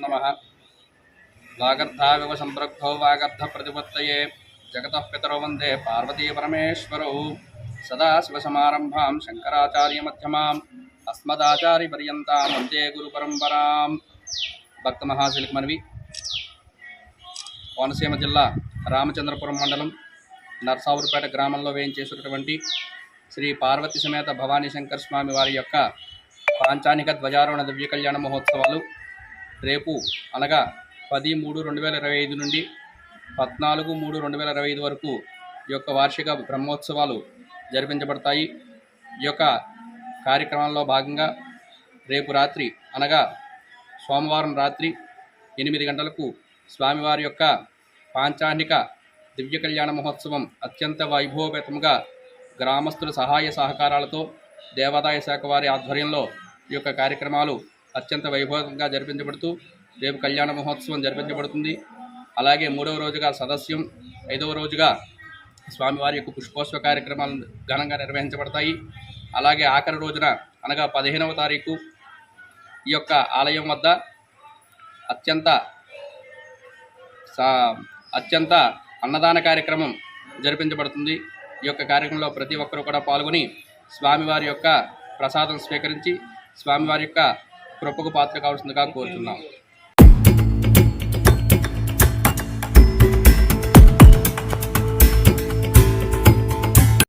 नमः। वागर्धाविव सम्पृक्तौ वागर्धप्रतिपत्तये जगतः पितरौ वन्दे पार्वती परमेश्वरौ। सदाशिवसमारम्भां शङ्कराचार्यमध्यमाम् अस्मदाचार्यपर्यन्तां वन्दे गुरुपरम्परां। భక్త మహాశిలకు మనవి. కోనసీమ జిల్లా రామచంద్రపురం మండలం నర్సావురుపేట గ్రామంలో వేయించేసినటువంటి శ్రీ పార్వతి సమేత భవానీ శంకర్ స్వామి వారి యొక్క పాంచానిక ధ్వజారోహణ దివ్య కళ్యాణ మహోత్సవాలు రేపు అనగా 10/3/2025 నుండి 14/3/2025 వరకు ఈ యొక్క వార్షిక బ్రహ్మోత్సవాలు జరిపించబడతాయి. ఈ యొక్క కార్యక్రమంలో భాగంగా రేపు రాత్రి అనగా సోమవారం రాత్రి 8 గంటలకు స్వామివారి యొక్క పాంచానిక దివ్య కళ్యాణ మహోత్సవం అత్యంత వైభవపేతంగా గ్రామస్తుల సహాయ సహకారాలతో దేవాదాయ శాఖ వారి ఆధ్వర్యంలో ఈ యొక్క కార్యక్రమాలు అత్యంత వైభవంగా జరిపించబడుతూ రేపు కళ్యాణ మహోత్సవం జరిపించబడుతుంది. అలాగే 3వ రోజుగా సదస్యం, 5వ రోజుగా స్వామివారి యొక్క పుష్పోత్సవ కార్యక్రమాలు ఘనంగా నిర్వహించబడతాయి. అలాగే ఆఖరి రోజున అనగా 15వ తారీఖు ఈ యొక్క ఆలయం వద్ద అత్యంత అన్నదాన కార్యక్రమం జరిపించబడుతుంది. ఈ యొక్క కార్యక్రమంలో ప్రతి ఒక్కరూ కూడా పాల్గొని స్వామివారి యొక్క ప్రసాదం స్వీకరించి స్వామివారి యొక్క కృపకు పాత్ర కావాల్సిందిగా కోరుతున్నాం.